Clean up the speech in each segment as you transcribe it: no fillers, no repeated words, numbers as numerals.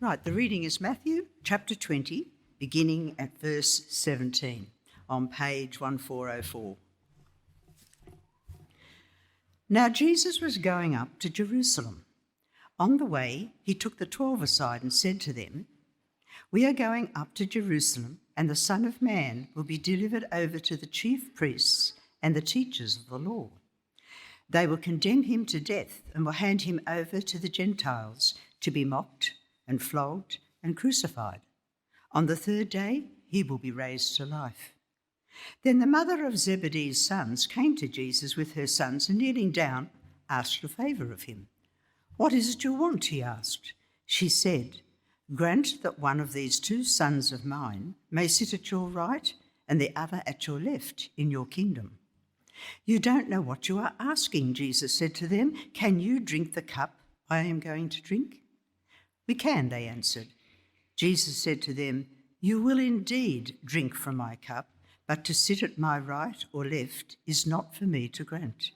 Right, the reading is Matthew chapter 20, beginning at verse 17 on page 1404. Now Jesus was going up to Jerusalem. On the way, he took the 12 aside and said to them, "We are going up to Jerusalem, and the Son of Man will be delivered over to the chief priests and the teachers of the law. They will condemn him to death and will hand him over to the Gentiles to be mocked and flogged and crucified. On the third day, he will be raised to life." Then the mother of Zebedee's sons came to Jesus with her sons and, kneeling down, asked a favour of him. "What is it you want?" he asked. She said, "Grant that one of these two sons of mine may sit at your right and the other at your left in your kingdom." "You don't know what you are asking," Jesus said to them. "Can you drink the cup I am going to drink?" "We can," they answered. Jesus said to them, "You will indeed drink from my cup, but to sit at my right or left is not for me to grant.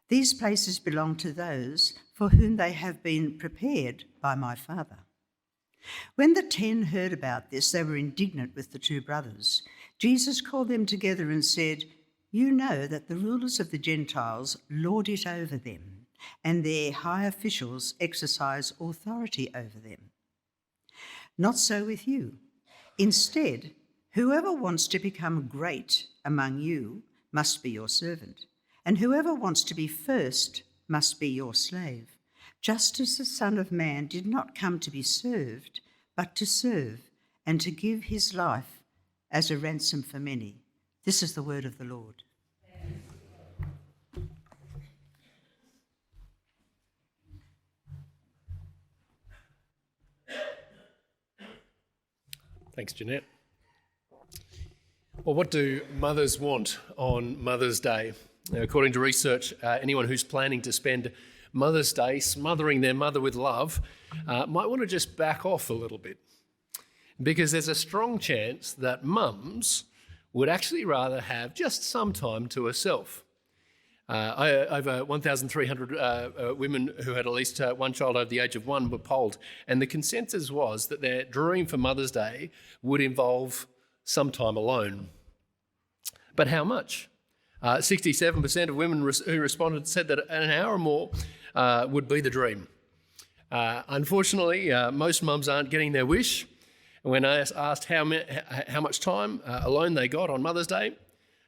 These places belong to those for whom they have been prepared by my Father." When the 10 heard about this, they were indignant with the 2 brothers. Jesus called them together and said, "You know that the rulers of the Gentiles lord it over them, and their high officials exercise authority over them. Not so with you. Instead, whoever wants to become great among you must be your servant, and whoever wants to be first must be your slave, just as the Son of Man did not come to be served, but to serve and to give his life as a ransom for many." This is the word of the Lord. Thanks, Jeanette. Well, what do mothers want on Mother's Day? Now, according to research, anyone who's planning to spend Mother's Day smothering their mother with love might want to just back off a little bit, because there's a strong chance that mums would actually rather have just some time to herself. Over 1,300 women who had at least one child over the age of 1 were polled, and the consensus was that their dream for Mother's Day would involve some time alone. But how much? 67% of women who responded said that an hour or more would be the dream. Unfortunately, most mums aren't getting their wish. When asked how much time alone they got on Mother's Day,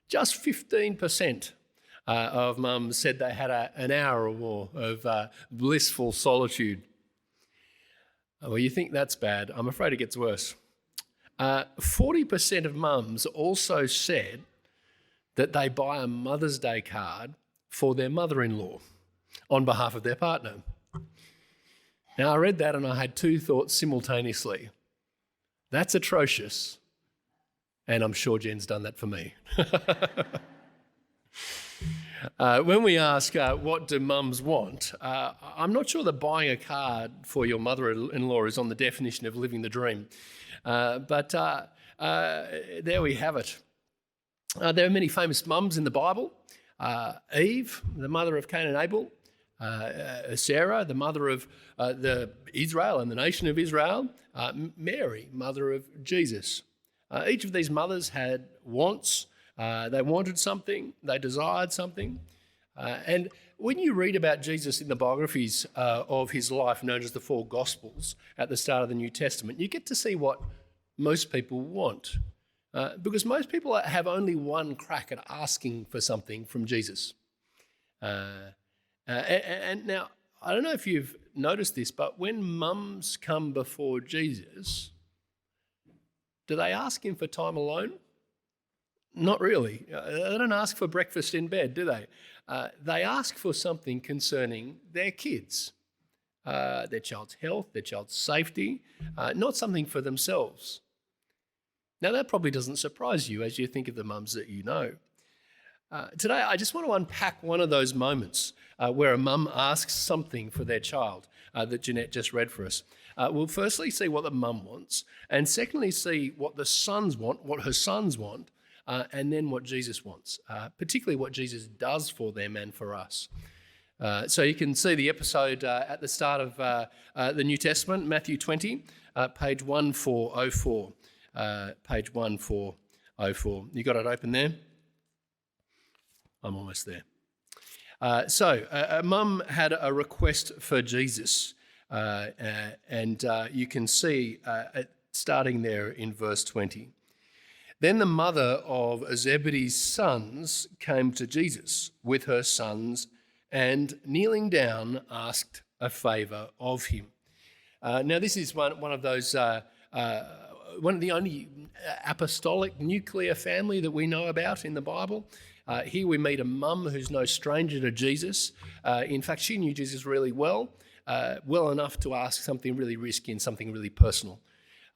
just 15% of mums said they had an hour or more of blissful solitude. Well, you think that's bad. I'm afraid it gets worse. 40% of mums also said that they buy a Mother's Day card for their mother-in-law on behalf of their partner. Now, I read that and I had 2 thoughts simultaneously. That's atrocious, and I'm sure Jen's done that for me. When we ask what do mums want, I'm not sure that buying a card for your mother-in-law is on the definition of living the dream. But there we have it. There are many famous mums in the Bible. Eve, the mother of Cain and Abel. Sarah, the mother of Israel and the nation of Israel. Mary, mother of Jesus. Each of these mothers had wants. They wanted something, they desired something. And when you read about Jesus in the biographies of his life, known as the 4 Gospels, at the start of the New Testament, you get to see what most people want. Because most people have only one crack at asking for something from Jesus. And now, I don't know if you've noticed this, but when mums come before Jesus, do they ask him for time alone? Not really. They don't ask for breakfast in bed, do they? They ask for something concerning their kids, their child's health, their child's safety, not something for themselves. Now, that probably doesn't surprise you as you think of the mums that you know. Today, I just want to unpack one of those moments where a mum asks something for their child that Jeanette just read for us. We'll firstly see what the mum wants, and secondly see what the sons want, what her sons want, and then what Jesus wants, particularly what Jesus does for them and for us. So you can see the episode at the start of the New Testament, Matthew 20, page 1404. Page 1404. You got it open there? I'm almost there. So a mum had a request for Jesus, and you can see starting there in verse 20. Then the mother of Zebedee's sons came to Jesus with her sons and, kneeling down, asked a favour of him. Now, this is one of those, one of the only apostolic nuclear family that we know about in the Bible. Here we meet a mum who's no stranger to Jesus. In fact, she knew Jesus really well enough to ask something really risky and something really personal.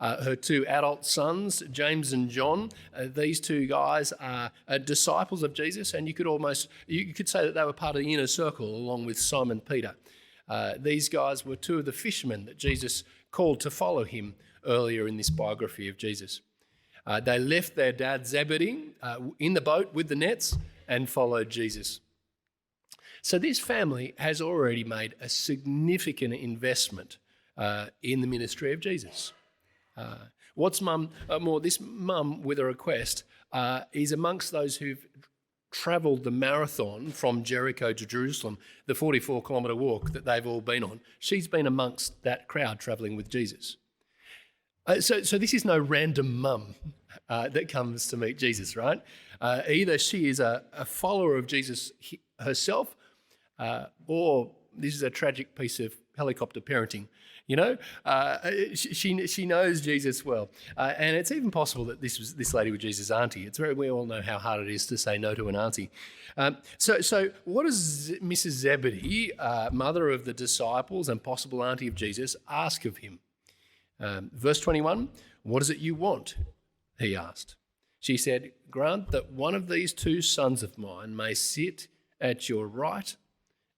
Her two adult sons, James and John, these two guys are disciples of Jesus, and you could say that they were part of the inner circle along with Simon Peter. These guys were two of the fishermen that Jesus called to follow him earlier in this biography of Jesus. They left their dad Zebedee in the boat with the nets and followed Jesus. So this family has already made a significant investment in the ministry of Jesus. This mum with a request is amongst those who've travelled the marathon from Jericho to Jerusalem, the 44-kilometre walk that they've all been on. She's been amongst that crowd travelling with Jesus. So this is no random mum that comes to meet Jesus, right? Either she is a follower of Jesus herself, or this is a tragic piece of helicopter parenting. You know, she knows Jesus well, and it's even possible that this lady was Jesus' auntie. We all know how hard it is to say no to an auntie. So what does Mrs. Zebedee, mother of the disciples and possible auntie of Jesus, ask of him? Verse 21, "What is it you want?" he asked. She said, "Grant that one of these two sons of mine may sit at your right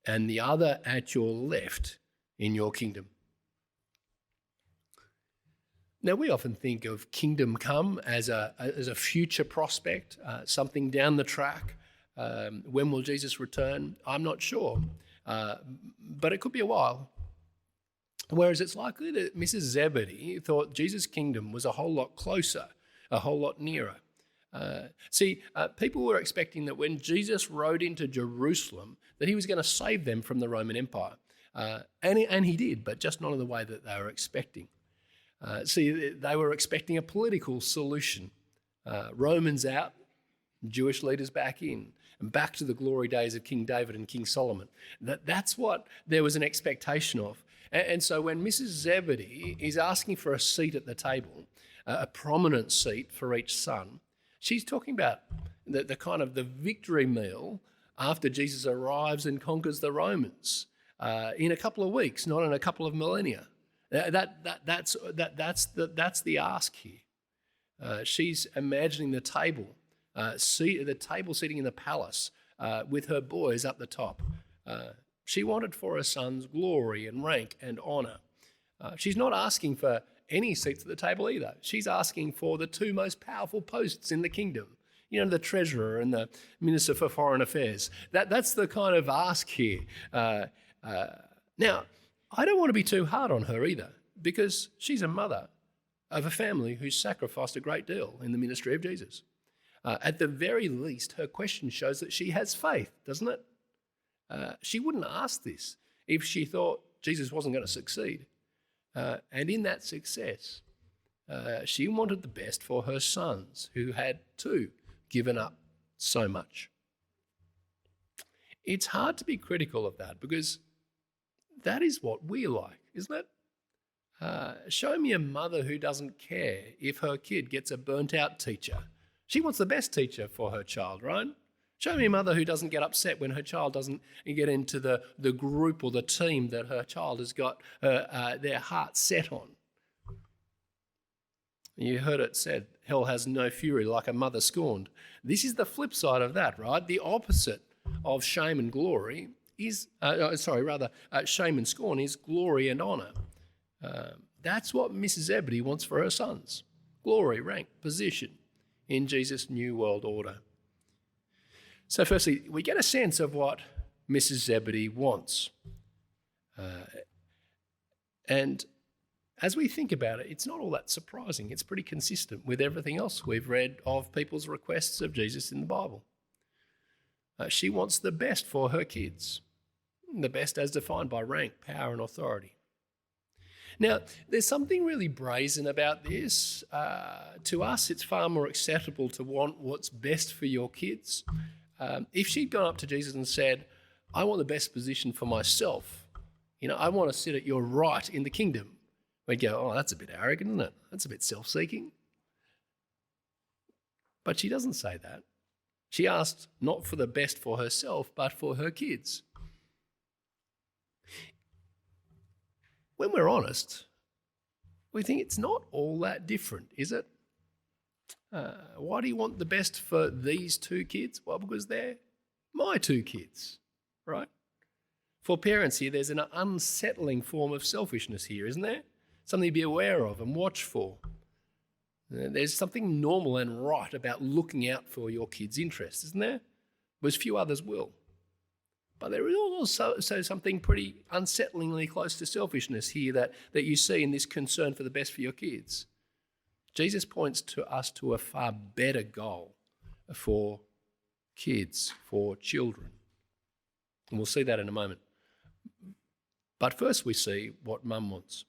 and the other at your left in your kingdom." Now, we often think of kingdom come as a future prospect, something down the track. When will Jesus return? I'm not sure, but it could be a while. Whereas it's likely that Mrs. Zebedee thought Jesus' kingdom was a whole lot closer, a whole lot nearer. People were expecting that when Jesus rode into Jerusalem, that he was going to save them from the Roman Empire. And he did, but just not in the way that they were expecting. They were expecting a political solution. Romans out, Jewish leaders back in, and back to the glory days of King David and King Solomon. That's what there was an expectation of. And so when Mrs. Zebedee is asking for a seat at the table, a prominent seat for each son, she's talking about the kind of the victory meal after Jesus arrives and conquers the Romans in a couple of weeks, not in a couple of millennia. That's the ask here. She's imagining the table sitting in the palace with her boys up the top. She wanted for her sons glory and rank and honour. She's not asking for any seats at the table either. She's asking for the two most powerful posts in the kingdom. You know, the treasurer and the minister for foreign affairs. That's the kind of ask here. Now, I don't want to be too hard on her either, because she's a mother of a family who's sacrificed a great deal in the ministry of Jesus. At the very least, her question shows that she has faith, doesn't it? She wouldn't ask this if she thought Jesus wasn't going to succeed. And in that success, she wanted the best for her sons, who had too given up so much. It's hard to be critical of that, because that is what we like, isn't it? Show me a mother who doesn't care if her kid gets a burnt-out teacher. She wants the best teacher for her child, right? Show me a mother who doesn't get upset when her child doesn't get into the group or the team that her child has got their heart set on. You heard it said, hell has no fury like a mother scorned. This is the flip side of that, right? The opposite of shame and glory is, shame and scorn is glory and honour. That's what Mrs. Zebedee wants for her sons. Glory, rank, position in Jesus' new world order. So firstly, we get a sense of what Mrs. Zebedee wants. And as we think about it, it's not all that surprising. It's pretty consistent with everything else we've read of people's requests of Jesus in the Bible. She wants the best for her kids, the best as defined by rank, power, and authority. Now, there's something really brazen about this. To us, it's far more acceptable to want what's best for your kids. If she'd gone up to Jesus and said, I want the best position for myself, I want to sit at your right in the kingdom, we'd go, oh, that's a bit arrogant, isn't it? That's a bit self-seeking. But she doesn't say that. She asked not for the best for herself, but for her kids. When we're honest, we think it's not all that different, is it? Why do you want the best for these two kids? Well, because they're my two kids, right? For parents here, there's an unsettling form of selfishness here, isn't there? Something to be aware of and watch for. There's something normal and right about looking out for your kids' interests, isn't there? Whereas few others will. But there is also something pretty unsettlingly close to selfishness here that you see in this concern for the best for your kids. Jesus points to us to a far better goal for kids, for children. And we'll see that in a moment. But first we see what mum wants.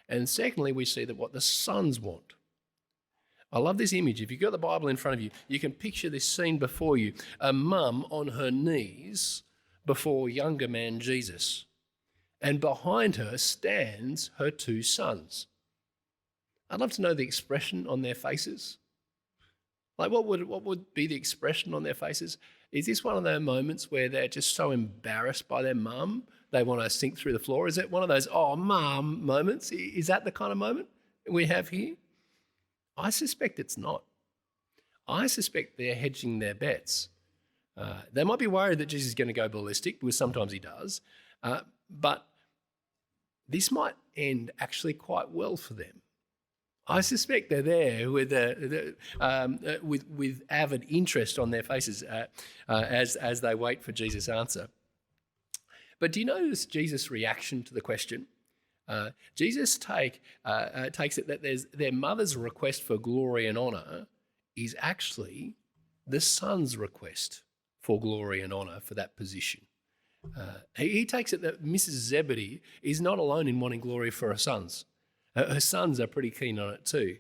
And secondly, we see that what the sons want. I love this image. If you've got the Bible in front of you, you can picture this scene before you. A mum on her knees before younger man Jesus. And behind her stands her two sons. I'd love to know the expression on their faces. Like what would be the expression on their faces? Is this one of those moments where they're just so embarrassed by their mum, they want to sink through the floor? Is it one of those, oh, mum moments? Is that the kind of moment we have here? I suspect it's not. I suspect they're hedging their bets. They might be worried that Jesus is going to go ballistic, because sometimes he does, but this might end actually quite well for them. I suspect they're there with avid interest on their faces as they wait for Jesus' answer. But do you notice Jesus' reaction to the question? Jesus takes it that their mother's request for glory and honour is actually the son's request for glory and honour for that position. He takes it that Mrs. Zebedee is not alone in wanting glory for her sons. Her sons are pretty keen on it too.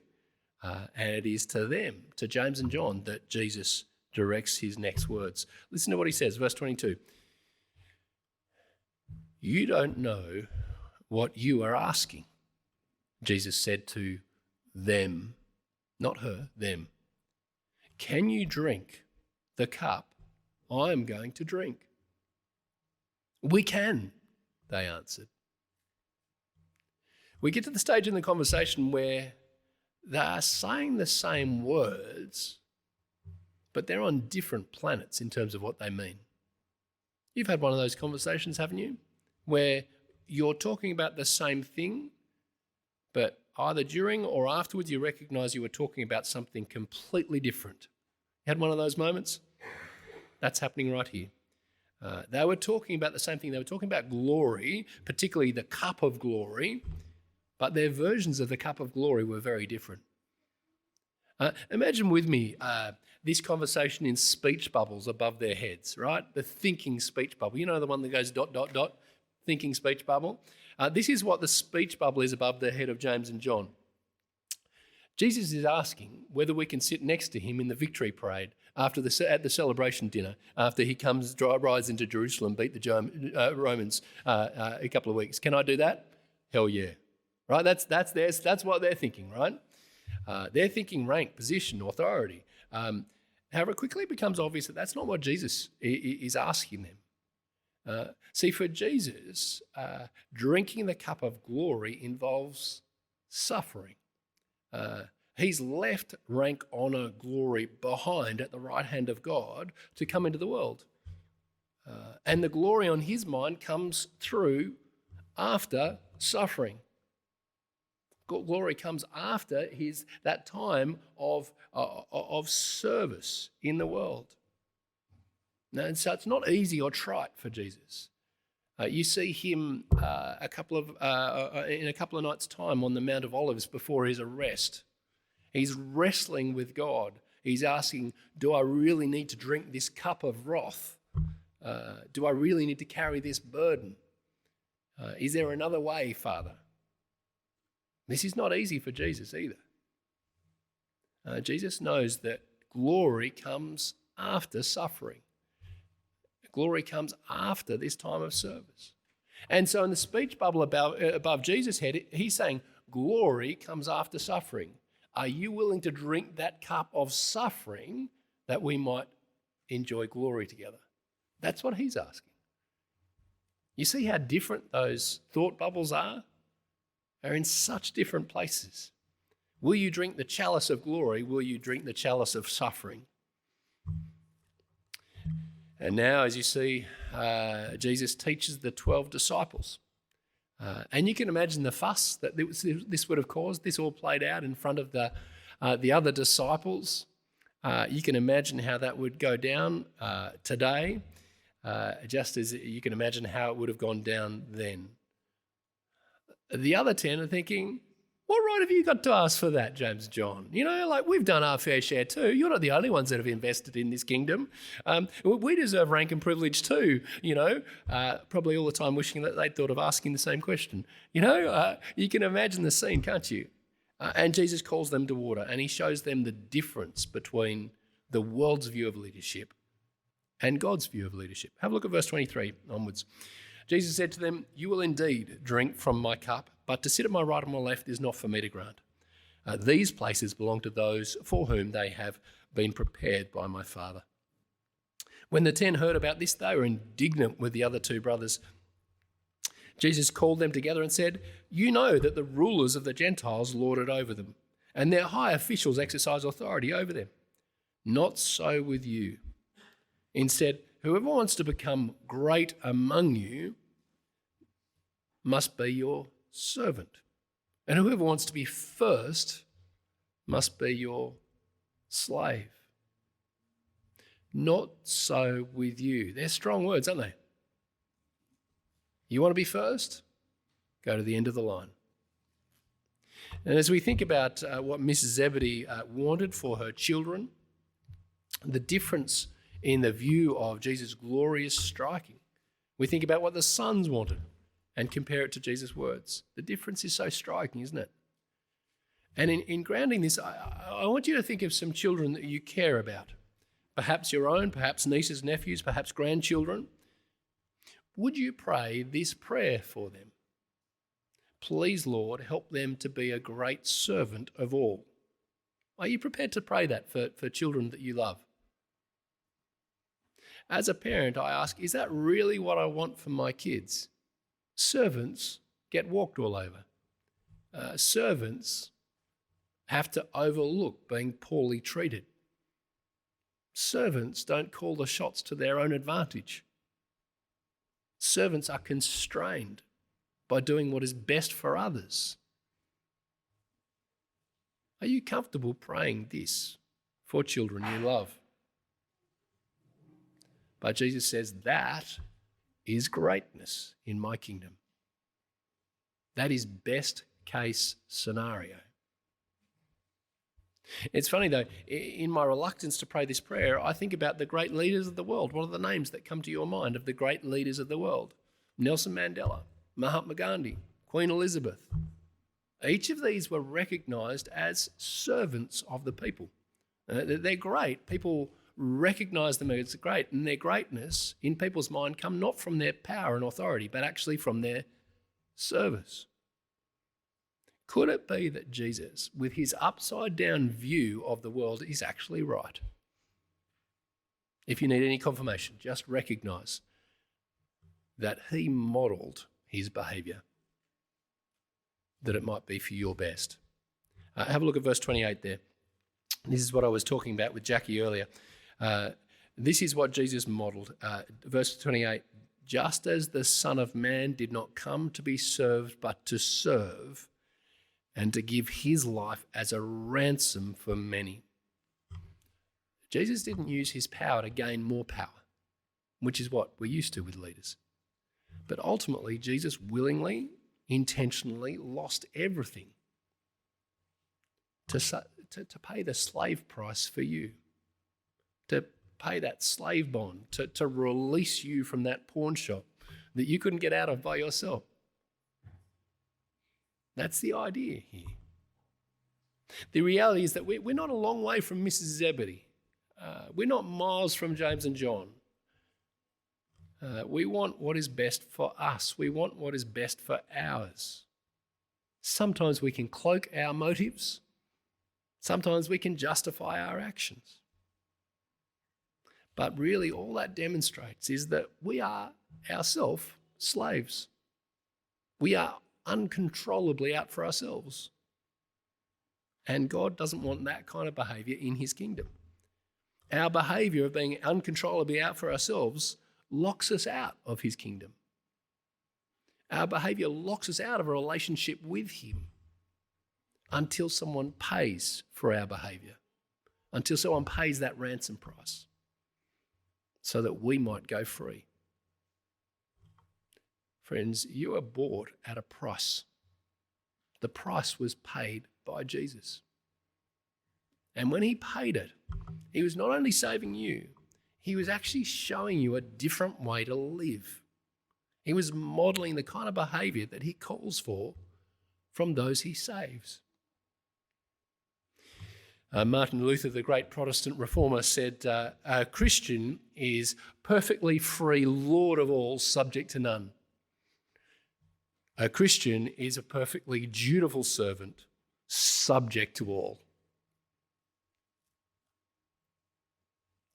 And it is to them, to James and John, that Jesus directs his next words. Listen to what he says, verse 22. You don't know what you are asking, Jesus said to them, not her, them. Can you drink the cup I am going to drink? We can, they answered. We get to the stage in the conversation where they are saying the same words, but they're on different planets in terms of what they mean. You've had one of those conversations, haven't you? Where you're talking about the same thing, but either during or afterwards you recognise you were talking about something completely different. You had one of those moments? That's happening right here. They were talking about the same thing. They were talking about glory, particularly the cup of glory, but their versions of the cup of glory were very different. Imagine with me this conversation in speech bubbles above their heads, right? The thinking speech bubble. You know, the one that goes ... thinking speech bubble. This is what the speech bubble is above the head of James and John. Jesus is asking whether we can sit next to him in the victory parade at the celebration dinner after he rides into Jerusalem, beat the Romans a couple of weeks. Can I do that? Hell yeah. Right? That's what they're thinking, right? They're thinking rank, position, authority. However, it quickly becomes obvious that that's not what Jesus is asking them. See, for Jesus, drinking the cup of glory involves suffering. He's left rank, honour, glory behind at the right hand of God to come into the world. And the glory on his mind comes through after suffering. Glory comes after that time of service in the world. Now, and so it's not easy or trite for Jesus. You see him in a couple of nights' time on the Mount of Olives before his arrest. He's wrestling with God. He's asking, do I really need to drink this cup of wrath? Do I really need to carry this burden? Is there another way, Father? This is not easy for Jesus either. Jesus knows that glory comes after suffering. Glory comes after this time of service. And so in the speech bubble above Jesus' head, he's saying, glory comes after suffering. Are you willing to drink that cup of suffering that we might enjoy glory together? That's what he's asking. You see how different those thought bubbles are? They're in such different places. Will you drink the chalice of glory? Will you drink the chalice of suffering? And now, as you see, Jesus teaches the 12 disciples. And you can imagine the fuss that this would have caused. This all played out in front of the other disciples. You can imagine how that would go down today, just as you can imagine how it would have gone down then. The other 10 are thinking, what right have you got to ask for that, James and John? You know, like we've done our fair share too. You're not the only ones that have invested in this kingdom. We deserve rank and privilege too, you know, probably all the time wishing that they'd thought of asking the same question. You know, you can imagine the scene, can't you? And Jesus calls them to order and he shows them the difference between the world's view of leadership and God's view of leadership. Have a look at verse 23 onwards. Jesus said to them, "You will indeed drink from my cup, but to sit at my right or my left is not for me to grant. These places belong to those for whom they have been prepared by my Father." When the 10 heard about this, they were indignant with the other 2 brothers. Jesus called them together and said, "You know that the rulers of the Gentiles lord it over them, and their high officials exercise authority over them. Not so with you. Instead, whoever wants to become great among you must be your servant. And whoever wants to be first must be your slave. Not so with you." They're strong words, aren't they? You want to be first? Go to the end of the line. And as we think about what Mrs. Zebedee wanted for her children, the difference in the view of Jesus' glory is striking. We think about what the sons wanted and compare it to Jesus' words. The difference is so striking, isn't it? And in grounding this, I want you to think of some children that you care about. Perhaps your own, perhaps nieces, nephews, perhaps grandchildren. Would you pray this prayer for them? Please, Lord, help them to be a great servant of all. Are you prepared to pray that for children that you love? As a parent, I ask, is that really what I want for my kids? Servants get walked all over. Servants have to overlook being poorly treated. Servants don't call the shots to their own advantage. Servants are constrained by doing what is best for others. Are you comfortable praying this for children you love? But Jesus says that is greatness in my kingdom. That is best case scenario. It's funny though, in my reluctance to pray this prayer, I think about the great leaders of the world. What are the names that come to your mind of the great leaders of the world? Nelson Mandela, Mahatma Gandhi, Queen Elizabeth. Each of these were recognised as servants of the people. They're great. People recognise them as great, and their greatness in people's mind come not from their power and authority, but actually from their service. Could it be that Jesus, with his upside-down view of the world, is actually right? If you need any confirmation, just recognise that he modelled his behaviour, that it might be for your best. Have a look at verse 28 there. This is what I was talking about with Jackie earlier. This is what Jesus modelled. Verse 28, "Just as the Son of Man did not come to be served, but to serve, and to give his life as a ransom for many." Jesus didn't use his power to gain more power. which is what we're used to with leaders. But ultimately, Jesus willingly, intentionally lost everything to pay the slave price for you, to pay that slave bond, to release you from that pawn shop that you couldn't get out of by yourself. That's the idea here. The reality is that we're not a long way from Mrs. Zebedee. We're not miles from James and John. We want what is best for us. We want what is best for ours. Sometimes we can cloak our motives. Sometimes we can justify our actions. But really all that demonstrates is that we are ourselves slaves. We are uncontrollably out for ourselves. And God doesn't want that kind of behaviour in his kingdom. Our behaviour of being uncontrollably out for ourselves locks us out of his kingdom. Our behaviour locks us out of a relationship with him until someone pays for our behaviour, until someone pays that ransom price so that we might go free. Friends, you are bought at a price. The price was paid by Jesus. And when he paid it, he was not only saving you, he was actually showing you a different way to live. He was modelling the kind of behaviour that he calls for from those he saves. Martin Luther, the great Protestant reformer, said, a Christian is perfectly free, Lord of all, subject to none. A Christian is a perfectly dutiful servant, subject to all.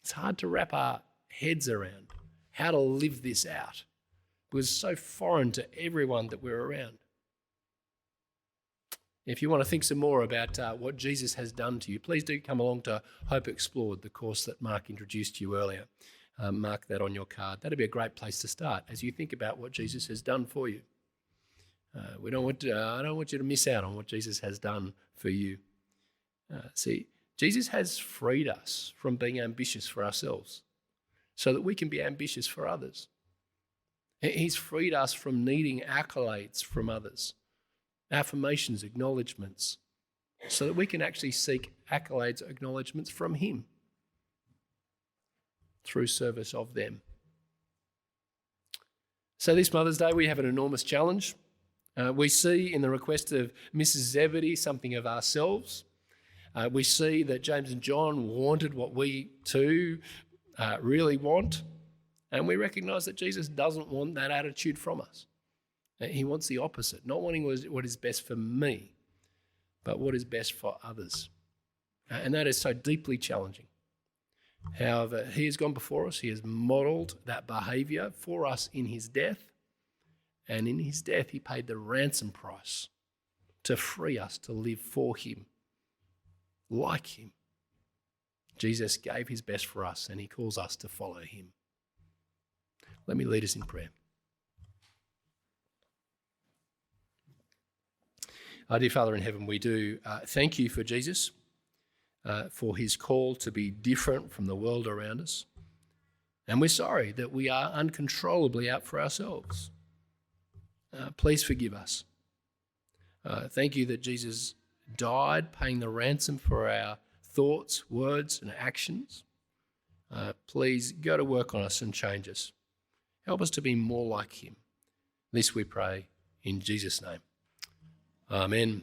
It's hard to wrap our heads around how to live this out because it's so foreign to everyone that we're around. If you want to think some more about what Jesus has done to you, please do come along to Hope Explored, the course that Mark introduced to you earlier. Mark that on your card. That'd be a great place to start as you think about what Jesus has done for you. I don't want you to miss out on what Jesus has done for you. See, Jesus has freed us from being ambitious for ourselves so that we can be ambitious for others. He's freed us from needing accolades from others, affirmations, acknowledgements, so that we can actually seek accolades, acknowledgements from him through service of them. So this Mother's Day, we have an enormous challenge. We see in the request of Mrs. Zebedee something of ourselves. We see that James and John wanted what we too really want, and we recognise that Jesus doesn't want that attitude from us. He wants the opposite, not wanting what is best for me, but what is best for others. And that is so deeply challenging. However, he has gone before us. He has modelled that behaviour for us in his death, and in his death he paid the ransom price to free us to live for him, like him. Jesus gave his best for us, and he calls us to follow him. Let me lead us in prayer. Our dear Father in heaven, we do thank you for Jesus, for his call to be different from the world around us. And we're sorry that we are uncontrollably out for ourselves. Please forgive us. Thank you that Jesus died, paying the ransom for our thoughts, words, and actions. Please go to work on us and change us. Help us to be more like him. This we pray in Jesus' name. Amen.